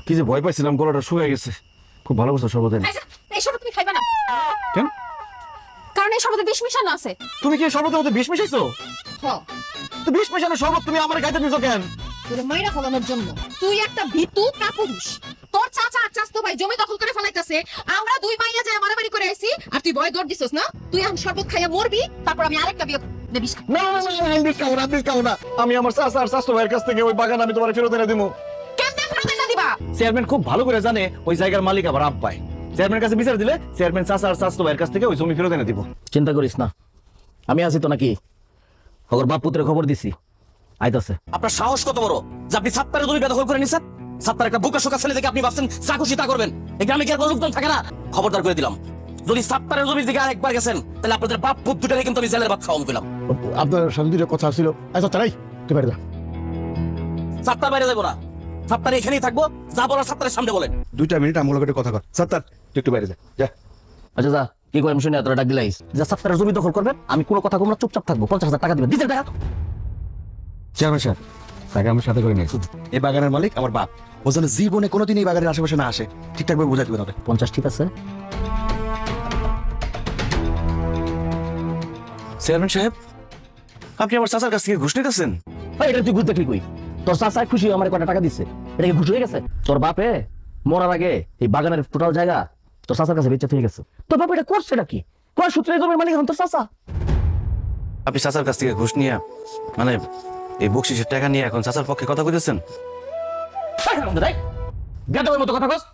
কি যে ভয় পাইছিলাম, গলাটা শুকিয়ে গেছে। খুব ভালো করছো শরবত এনে। এই শরবত তুমি খাইবা না। কেন? কারণ এই শরবতে বিষ মিশানো আছে। তুমি কি শরবতের মধ্যে বিষ মিশাইছো? হ্যাঁ। তো বিষ মিশানো শরবত তুমি আমার খাইতে দিছো কেন? তোর মাইরা ফলানোর জন্য। তুই একটা ভীতু কাপুরুষ। তোর চাচা আর চাচতো ভাই জমি দখল করে ফেলাইতেছে, আমরা দুই মাইয়া যায় মারামারি করে আইছি, আর তুই ভয় দৌড় দিছস না? তুই এখন শরবত খাইয়া মরবি, তারপর আমি আরেকটা বিয়ে বিষ খাই। না না না না, বিষ খাও না, বিষ খাও না। আমি আমার চাচা আর চাচতো ভাইয়ের কাছ থেকে ওই বাগান আমি তোমার ফেরত এনে দিবো। কেমনে ফেরত এনে দিবা? চেয়ারম্যান খুব ভালো করে জানে ওই জায়গার মালিক আবার আব্বাই। চেয়ারম্যানের কাছে বিচার দিলে চেয়ারম্যান চাচা আর চাচতো ভাইয়ের কাছ থেকে ওই জমি ফেরত এনে দিব। চিন্তা করিস না, আমি আছি তো নাকি। ওর বাপ পুত্রের খবর দিছি, আইতাছে। আপনার সাহস কত বড় যে আপনি সাত্তারের জমি বেদখল করে নিছেন? সাত্তার একটা বোকা শোকা ছেলে থেকে আপনি ভাবছেন যা খুশি তা করবেন। এই গ্রামে কি আর কোনো লোকজন থাকে না? খবরদার করে দিলাম, যদি সাত্তারের জমির দিকে আরেকবার গেছেন তাহলে আপনাদের বাপ পুত দুটাকে কিন্তু আমি জেলের ভাত খাওয়ান পেলাম। আপনার সাথে দুটো কথা ছিল। আচ্ছা তারাই তুই বাইরে যা। সাত্তার বাইরে যাবো না, সাত্তার এখানেই থাকবো। যা বলার সাত্তারের সামনে বলেন। 2 মিনিট আমার লগে কথা কর। স্যার তুই একটু বাইরে যা যা। আচ্ছা যা, কি করে আমি শুনে এতটা ডাক দিলাইস? যা সাত্তারের জমি দখল করবেন, আমি কোনো কথা কম না, চুপচাপ থাকবো। 50,000 টাকা দিবেন, দিতে টাকা। চেয়ারম্যান স্যার, তাকে আমার সাথে করে নিয়েছি। এই বাগানের মালিক আমার বাপ। ও যেন জীবনে কোনোদিন এই বাগানের আশেপাশে না আসে, ঠিকঠাক ভাবে বোঝাই দিবেন ওদের। 50 ঠিক আছে? চেয়ারম্যান সাহেব, আপনি আমার চাচার কাছ থেকে ঘুষ নিতেছেন? এটা তুই ঘুরতে কি কই? তোর চাচা খুশি আমার কত টাকা দিচ্ছে, এটা কি ঘুষ হয়ে গেছে? তোর বাপে মরার আগে এই বাগানের টোটাল জায়গা তোর চাচার কাছে বেচে হয়ে গেছে। তোর বাপ এটা করছে নাকি? কোন সূত্রে জমির মালিক এখন তোর চাচা? আপনি চাচার কাছ থেকে ঘুষ নিয়ে, মানে এই বকশিসের টাকা নিয়ে এখন চাচার পক্ষে কথা কইতেছেন? গাধবের মতো কথা কস।